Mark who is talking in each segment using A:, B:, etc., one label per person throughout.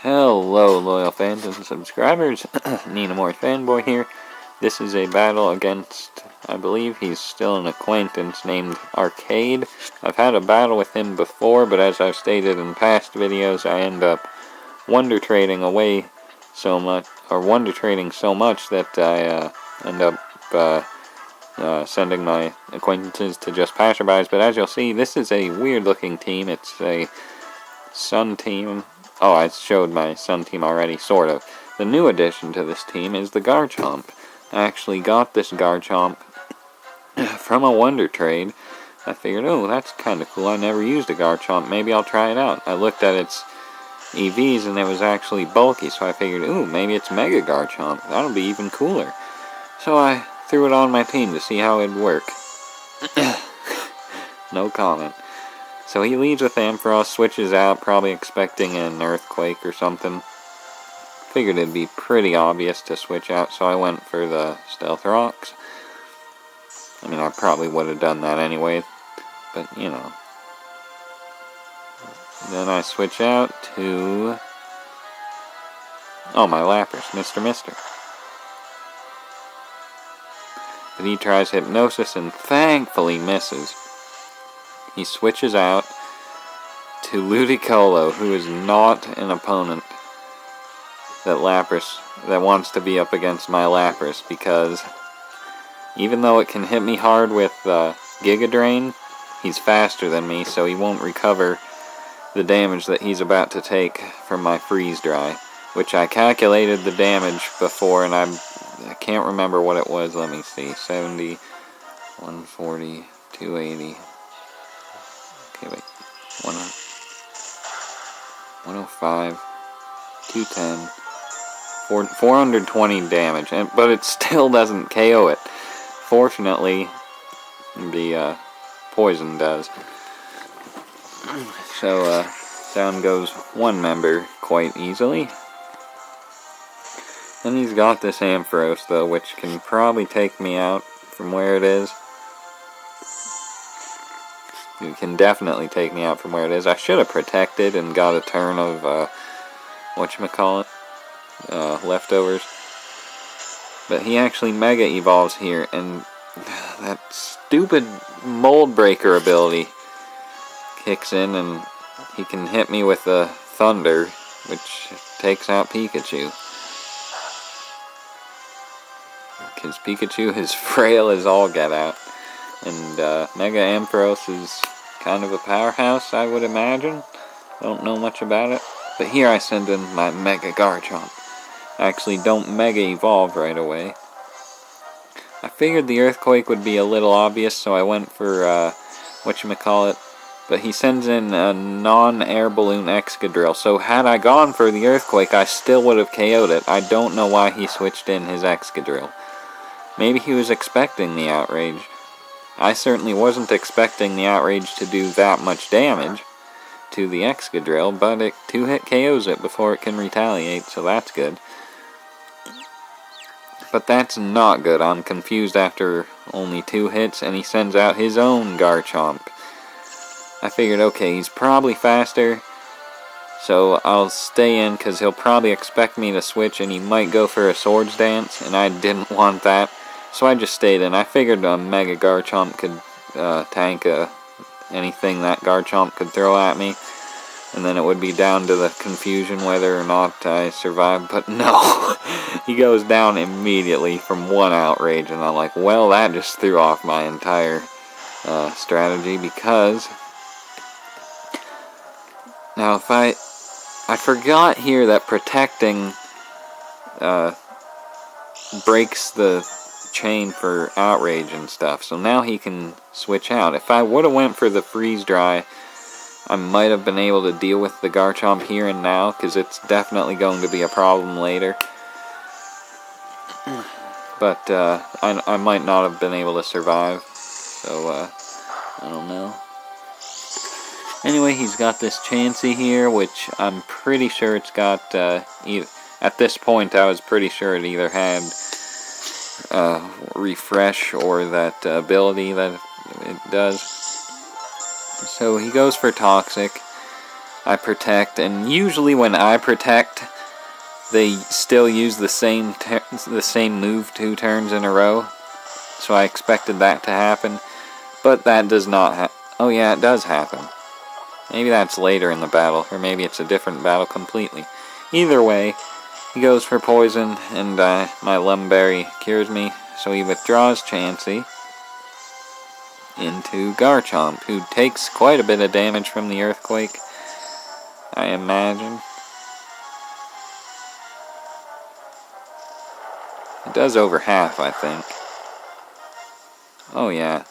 A: Hello, loyal fans and subscribers. Ninamore Fanboy here. This is a battle against, I believe he's still an acquaintance named Arcade. I've had a battle with him before, but as I've stated in past videos, I end up wonder trading away so much, or wonder trading so much that I end up sending my acquaintances to just passerbys. But as you'll see, this is a weird looking team. It's a Sun team. Oh, I showed my Sun team already, sort of. The new addition to this team is the Garchomp. I actually got this Garchomp from a Wonder Trade. I figured, oh, that's kind of cool. I never used a Garchomp. Maybe I'll try it out. I looked at its EVs and it was actually bulky, so I figured, ooh, maybe it's Mega Garchomp. That'll be even cooler. So I threw it on my team to see how it'd work. No comment. So he leads with Ampharos, switches out, probably expecting an Earthquake or something. Figured it'd be pretty obvious to switch out, so I went for the Stealth Rocks. I mean, I probably would have done that anyway, but you know. Then I switch out to... oh, my Lapras, Mr. Mister. But he tries Hypnosis and thankfully misses. He switches out to Ludicolo, who is not an opponent that wants to be up against my Lapras, because even though it can hit me hard with Giga Drain, he's faster than me, so he won't recover the damage that he's about to take from my Freeze Dry, which I calculated the damage before, and I can't remember what it was. Let me see. 70, 140, 280. Okay, wait. 105, 210, 420 damage, but it still doesn't KO it. Fortunately, the poison does. So, down goes one member quite easily. And he's got this Ampharos, though, which can probably take me out from where it is. You can definitely take me out from where it is. I should have protected and got a turn of, whatchamacallit, leftovers. But he actually Mega Evolves here, and that stupid Mold Breaker ability kicks in, and he can hit me with the Thunder, which takes out Pikachu. Because Pikachu is frail as all get out. And Mega Ampharos is kind of a powerhouse, I would imagine. Don't know much about it. But here I send in my Mega Garchomp. I actually don't Mega Evolve right away. I figured the Earthquake would be a little obvious, so I went for, whatchamacallit. But he sends in a non-air balloon Excadrill. So had I gone for the Earthquake, I still would have KO'd it. I don't know why he switched in his Excadrill. Maybe he was expecting the Outrage. I certainly wasn't expecting the Outrage to do that much damage to the Excadrill, but it 2-hit KOs it before it can retaliate, so that's good. But that's not good. I'm confused after only 2 hits, and he sends out his own Garchomp. I figured, okay, he's probably faster, so I'll stay in, because he'll probably expect me to switch, and he might go for a Swords Dance, and I didn't want that. So I just stayed in. I figured a Mega Garchomp could tank anything that Garchomp could throw at me. And then it would be down to the confusion whether or not I survived. But no, he goes down immediately from one Outrage. And I'm like, well, that just threw off my entire strategy. Because now if I forgot here that protecting breaks the chain for Outrage and stuff, so now he can switch out. If I would have went for the Freeze Dry, I might have been able to deal with the Garchomp here and now, because it's definitely going to be a problem later. But I might not have been able to survive, so I don't know. Anyway, he's got this Chansey here, which I'm pretty sure it's got, at this point I was pretty sure it either had refresh or that ability that it does. So he goes for Toxic. I protect, and usually when I protect, they still use the same move 2 turns in a row. So I expected that to happen, but that does not oh yeah, it does happen. Maybe that's later in the battle, or maybe it's a different battle completely. Either way, he goes for poison, and my Lumberry cures me, so he withdraws Chansey into Garchomp, who takes quite a bit of damage from the Earthquake, I imagine. It does over half, I think. Oh yeah.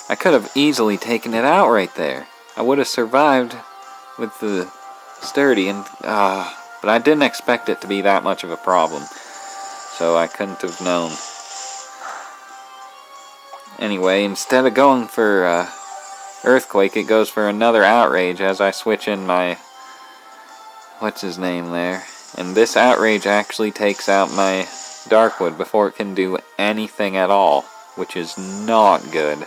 A: I could have easily taken it out right there. I would have survived with the sturdy, and but I didn't expect it to be that much of a problem, so I couldn't have known. Anyway, instead of going for Earthquake, it goes for another Outrage as I switch in my what's his name there, and this Outrage actually takes out my Darkwood before it can do anything at all, which is not good.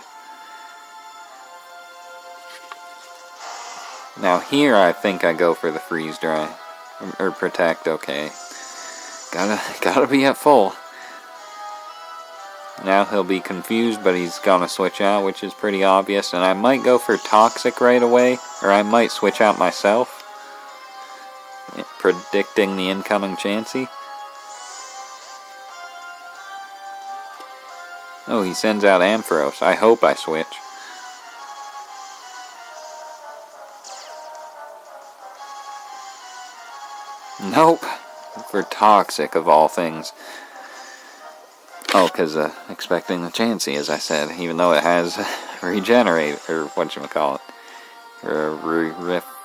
A: Now here I think I go for the Freeze Dry. Or Protect, okay. Gotta be at full. Now he'll be confused, but he's gonna switch out, which is pretty obvious. And I might go for Toxic right away, or I might switch out myself, predicting the incoming Chansey. Oh, he sends out Ampharos. I hope I switch. Nope. For Toxic, of all things. Oh, because expecting the Chansey, as I said, even though it has Regenerate, or whatchamacallit, or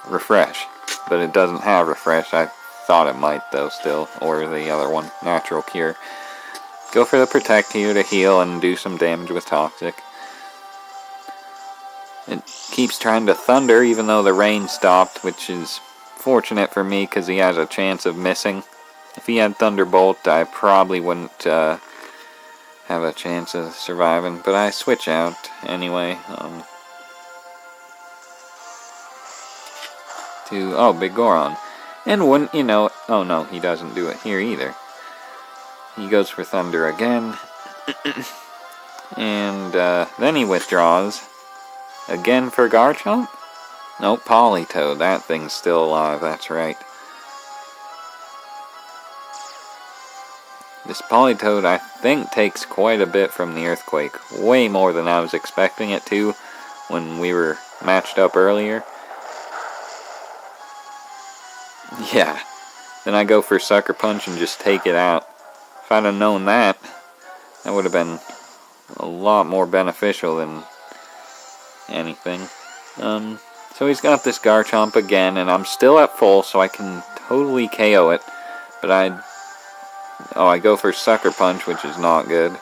A: Refresh. But it doesn't have Refresh. I thought it might, though, still. Or the other one, Natural Cure. Go for the Protect here to heal and do some damage with Toxic. It keeps trying to Thunder, even though the rain stopped, which is fortunate for me because he has a chance of missing. If he had Thunderbolt, I probably wouldn't have a chance of surviving, but I switch out anyway. Big Goron. And wouldn't you know, oh no, he doesn't do it here either. He goes for Thunder again. And then he withdraws. Again for Garchomp? Nope, Politoed. That thing's still alive, that's right. This Politoed, I think, takes quite a bit from the Earthquake. Way more than I was expecting it to when we were matched up earlier. Yeah. Then I go for Sucker Punch and just take it out. If I'd have known that, that would have been a lot more beneficial than anything. So he's got this Garchomp again, and I'm still at full, so I can totally KO it. But I go for Sucker Punch, which is not good,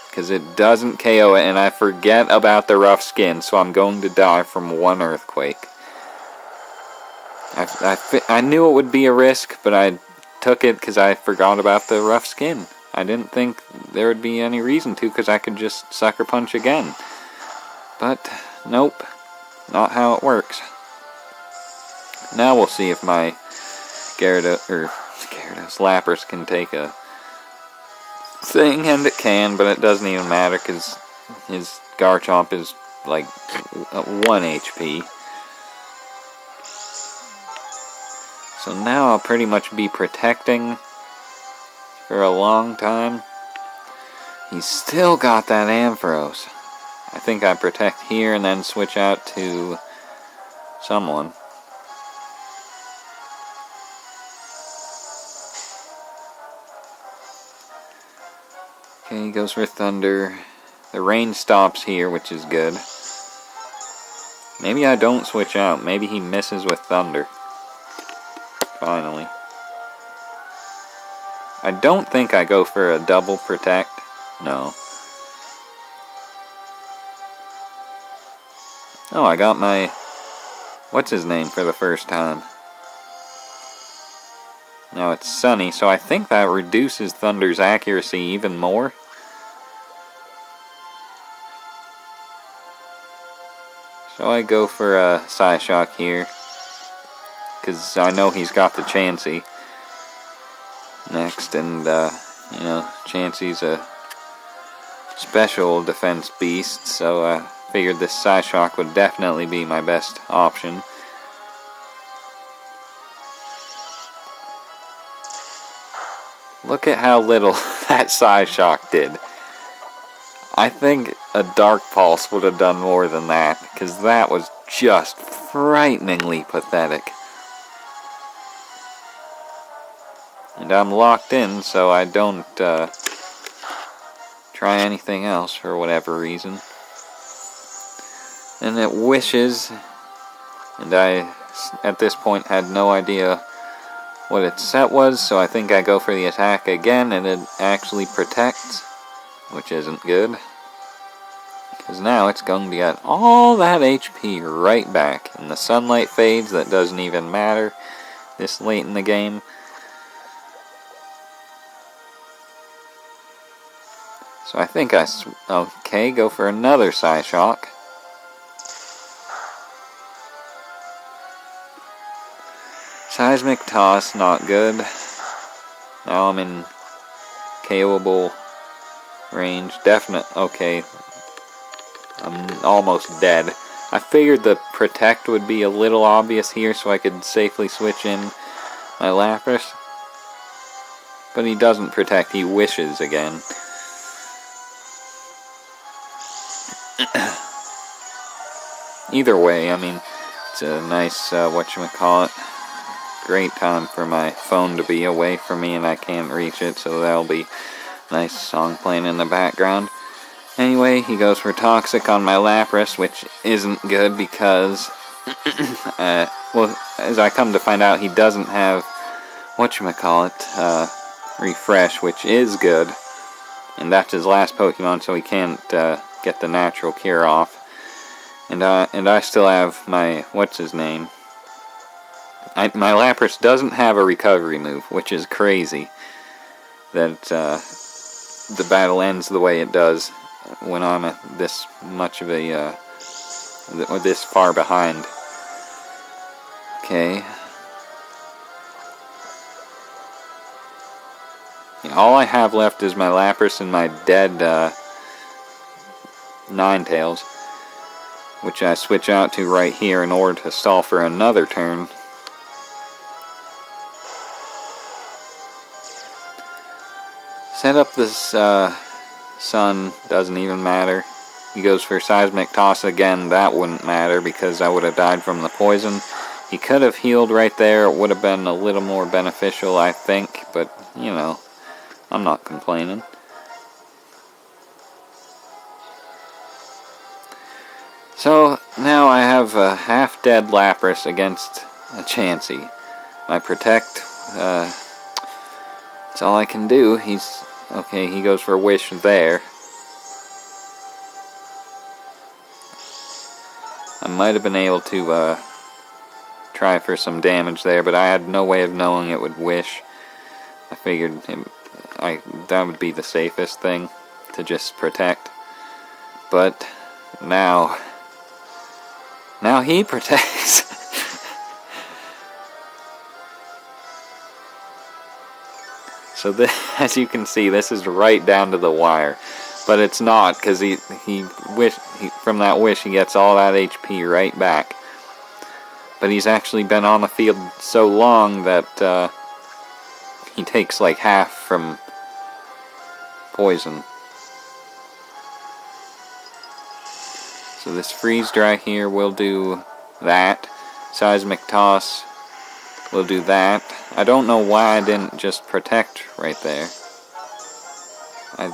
A: because it doesn't KO it, and I forget about the rough skin, so I'm going to die from one Earthquake. I knew it would be a risk, but I took it because I forgot about the rough skin. I didn't think there would be any reason to, because I could just Sucker Punch again. But, nope. Not how it works. Now we'll see if my Lapras can take a thing, and it can, but it doesn't even matter because his Garchomp is like 1 HP. So now I'll pretty much be protecting for a long time. He's still got that Ampharos. I think I protect here and then switch out to someone. Okay, he goes for Thunder. The rain stops here, which is good. Maybe I don't switch out. Maybe he misses with Thunder. Finally. I don't think I go for a double protect. No. Oh, I got my what's his name for the first time. Now it's Sunny, so I think that reduces Thunder's accuracy even more. So I go for a Psyshock here. because I know he's got the Chansey next, and you know, Chansey's a special defense beast, so I figured this Psyshock would definitely be my best option. Look at how little that Psyshock did. I think a Dark Pulse would have done more than that, because that was just frighteningly pathetic. And I'm locked in, so I don't try anything else for whatever reason. And it wishes, and I at this point had no idea what its set was, so I think I go for the attack again, and it actually protects, which isn't good, because now it's going to get all that HP right back, and the sunlight fades. That doesn't even matter this late in the game. So I think okay, go for another Psyshock. Seismic Toss, not good. Now I'm in KOable range. Okay. I'm almost dead. I figured the Protect would be a little obvious here so I could safely switch in my Lapras. But he doesn't Protect, he wishes again. Either way, I mean, it's a nice, whatchamacallit, great time for my phone to be away from me and I can't reach it, so that'll be a nice song playing in the background. Anyway, he goes for Toxic on my Lapras, which isn't good because, well, as I come to find out, he doesn't have, whatchamacallit, Refresh, which is good, and that's his last Pokemon, so he can't, get the natural cure off. And I still have my, what's his name? My Lapras doesn't have a recovery move, which is crazy. That the battle ends the way it does when I'm this much of a, or this far behind. Okay. Yeah, all I have left is my Lapras and my dead Ninetales, which I switch out to right here in order to stall for another turn. Set up this Sun, doesn't even matter. He goes for Seismic Toss again, that wouldn't matter because I would have died from the poison. He could have healed right there, it would have been a little more beneficial, I think, but, you know, I'm not complaining. So, now I have a half-dead Lapras against a Chansey. My Protect, that's all I can do. Okay, he goes for a Wish there. I might have been able to, try for some damage there, but I had no way of knowing it would Wish. I figured that would be the safest thing, to just Protect. But, now he protects. So as you can see, this is right down to the wire. But it's not, because from that Wish he gets all that HP right back. But he's actually been on the field so long that he takes like half from poison. So this Freeze Dry here will do that. Seismic Toss will do that. I don't know why I didn't just Protect right there.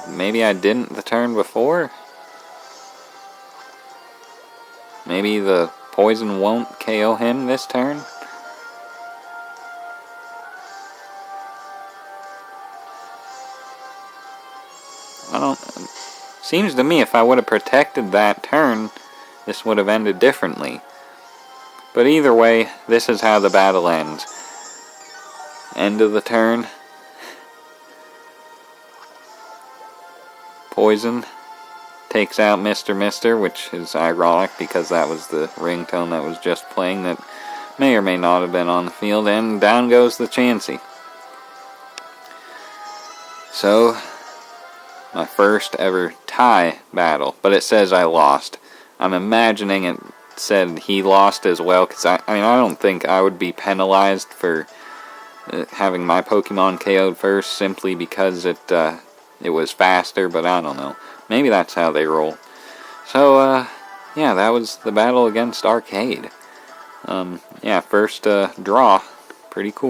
A: Maybe I didn't the turn before? Maybe the poison won't KO him this turn? Seems to me if I would have protected that turn, this would have ended differently. But either way, this is how the battle ends. End of the turn. Poison takes out Mr. Mister, which is ironic because that was the ringtone that was just playing that may or may not have been on the field, and down goes the Chansey. So, my first ever tie battle, but it says I lost. I'm imagining it said he lost as well, because I don't think I would be penalized for having my Pokemon KO'd first simply because it was faster, but I don't know. Maybe that's how they roll. So, yeah, that was the battle against Arcade. Yeah, first draw. Pretty cool.